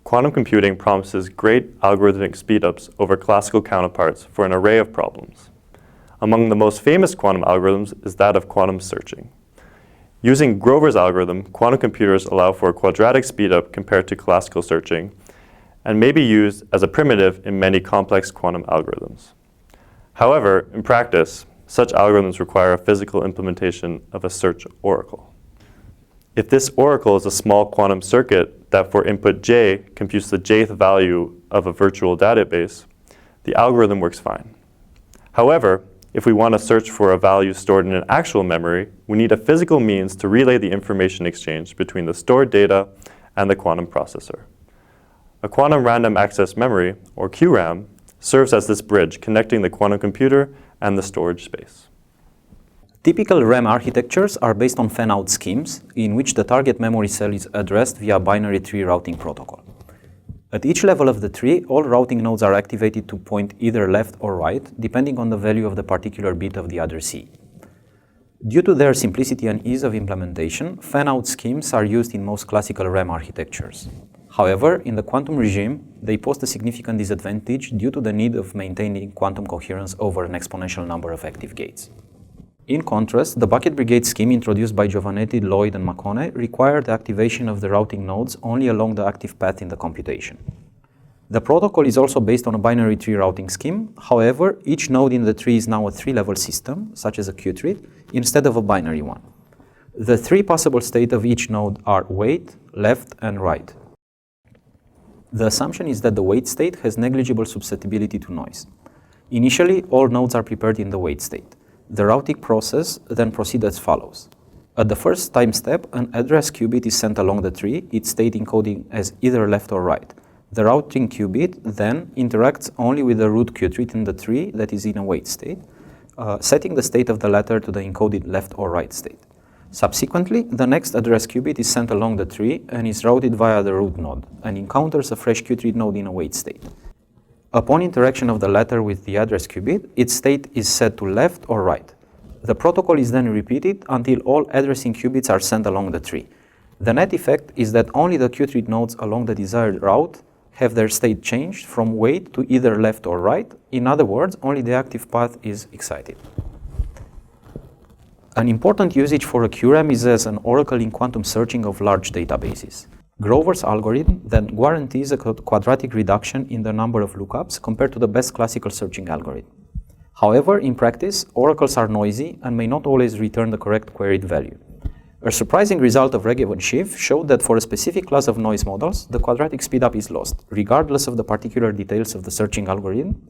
Quantum computing promises great algorithmic speedups over classical counterparts for an array of problems. Among the most famous quantum algorithms is that of quantum searching. Using Grover's algorithm, quantum computers allow for a quadratic speedup compared to classical searching, and may be used as a primitive in many complex quantum algorithms. However, in practice, such algorithms require a physical implementation of a search oracle. If this oracle is a small quantum circuit that for input j computes the jth value of a virtual database, the algorithm works fine. However, if we want to search for a value stored in an actual memory, we need a physical means to relay the information exchange between the stored data and the quantum processor. A quantum random access memory, or QRAM, serves as this bridge connecting the quantum computer and the storage space. Typical RAM architectures are based on Fanout schemes, in which the target memory cell is addressed via binary tree routing protocol. At each level of the tree, all routing nodes are activated to point either left or right, depending on the value of the particular bit of the addressee. Due to their simplicity and ease of implementation, Fanout schemes are used in most classical RAM architectures. However, in the quantum regime, they pose a significant disadvantage due to the need of maintaining quantum coherence over an exponential number of active gates. In contrast, the bucket brigade scheme introduced by Giovannetti, Lloyd, and Maccone required the activation of the routing nodes only along the active path in the computation. The protocol is also based on a binary tree routing scheme. However, each node in the tree is now a three-level system, such as a Q-tree, instead of a binary one. The three possible states of each node are wait, left, and right. The assumption is that the wait state has negligible susceptibility to noise. Initially, all nodes are prepared in the wait state. The routing process then proceeds as follows. At the first time step, an address qubit is sent along the tree, its state encoding as either left or right. The routing qubit then interacts only with the root Q-tree in the tree that is in a wait state, setting the state of the latter to the encoded left or right state. Subsequently, the next address qubit is sent along the tree and is routed via the root node and encounters a fresh Q-tree node in a wait state. Upon interaction of the latter with the address qubit, its state is set to left or right. The protocol is then repeated until all addressing qubits are sent along the tree. The net effect is that only the Q-tree nodes along the desired route have their state changed from wait to either left or right. In other words, only the active path is excited. An important usage for a QRAM is as an oracle in quantum searching of large databases. Grover's algorithm then guarantees a quadratic reduction in the number of lookups compared to the best classical searching algorithm. However, in practice, oracles are noisy and may not always return the correct queried value. A surprising result of Regev and Schiff showed that for a specific class of noise models, the quadratic speedup is lost, regardless of the particular details of the searching algorithm,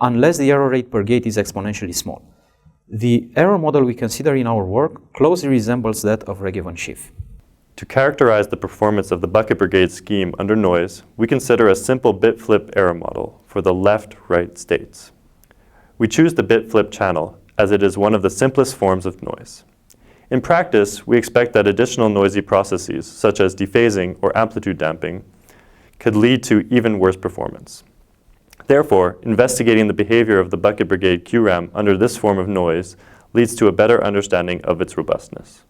unless the error rate per gate is exponentially small. The error model we consider in our work closely resembles that of Regev and Schiff. To characterize the performance of the bucket brigade scheme under noise, we consider a simple Bitflip error model for the left-right states. We choose the Bitflip channel as it is one of the simplest forms of noise. In practice, we expect that additional noisy processes, such as dephasing or amplitude damping, could lead to even worse performance. Therefore, investigating the behavior of the bucket brigade QRAM under this form of noise leads to a better understanding of its robustness.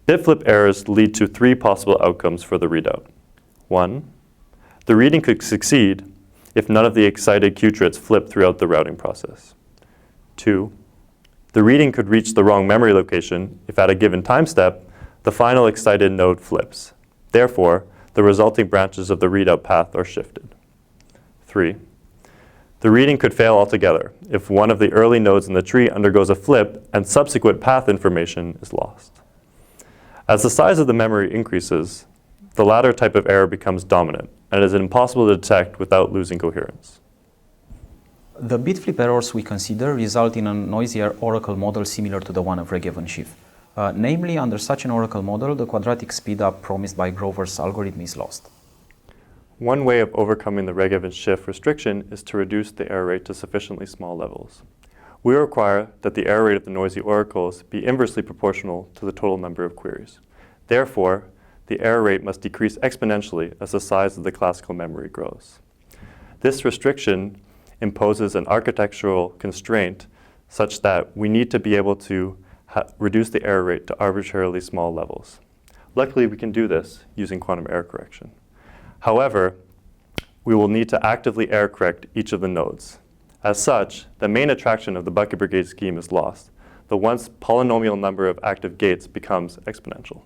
Bitflip errors lead to three possible outcomes for the readout. 1. The reading could succeed if none of the excited Q-trits flip throughout the routing process. 2. The reading could reach the wrong memory location if at a given time step, the final excited node flips. Therefore, the resulting branches of the readout path are shifted. 3. The reading could fail altogether if one of the early nodes in the tree undergoes a flip and subsequent path information is lost. As the size of the memory increases, the latter type of error becomes dominant and is impossible to detect without losing coherence. The Bitflip errors we consider result in a noisier oracle model similar to the one of Regev and Schiff. Namely, under such an oracle model, the quadratic speedup promised by Grover's algorithm is lost. One way of overcoming the Regev and Schiff restriction is to reduce the error rate to sufficiently small levels. We require that the error rate of the noisy oracles be inversely proportional to the total number of queries. Therefore, the error rate must decrease exponentially as the size of the classical memory grows. This restriction imposes an architectural constraint such that we need to be able to reduce the error rate to arbitrarily small levels. Luckily, we can do this using quantum error correction. However, we will need to actively error correct each of the nodes. As such, the main attraction of the bucket brigade scheme is lost. The once polynomial number of active gates becomes exponential.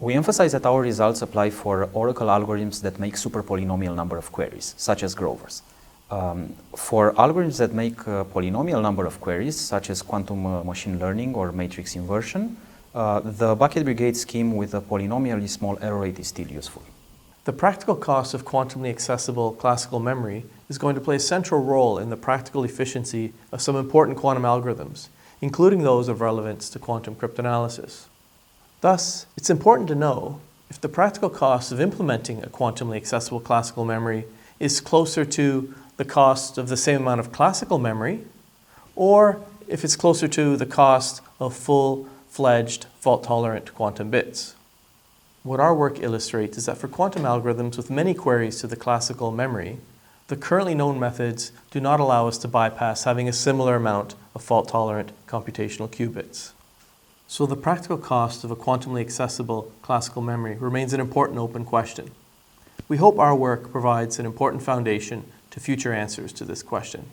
We emphasize that our results apply for oracle algorithms that make superpolynomial number of queries, such as Grover's. For algorithms that make a polynomial number of queries, such as quantum machine learning or matrix inversion, the bucket brigade scheme with a polynomially small error rate is still useful. The practical cost of quantumly accessible classical memory is going to play a central role in the practical efficiency of some important quantum algorithms, including those of relevance to quantum cryptanalysis. Thus, it's important to know if the practical cost of implementing a quantumly accessible classical memory is closer to the cost of the same amount of classical memory, or if it's closer to the cost of full-fledged fault-tolerant quantum bits. What our work illustrates is that for quantum algorithms with many queries to the classical memory, the currently known methods do not allow us to bypass having a similar amount of fault-tolerant computational qubits. So the practical cost of a quantumly accessible classical memory remains an important open question. We hope our work provides an important foundation to future answers to this question.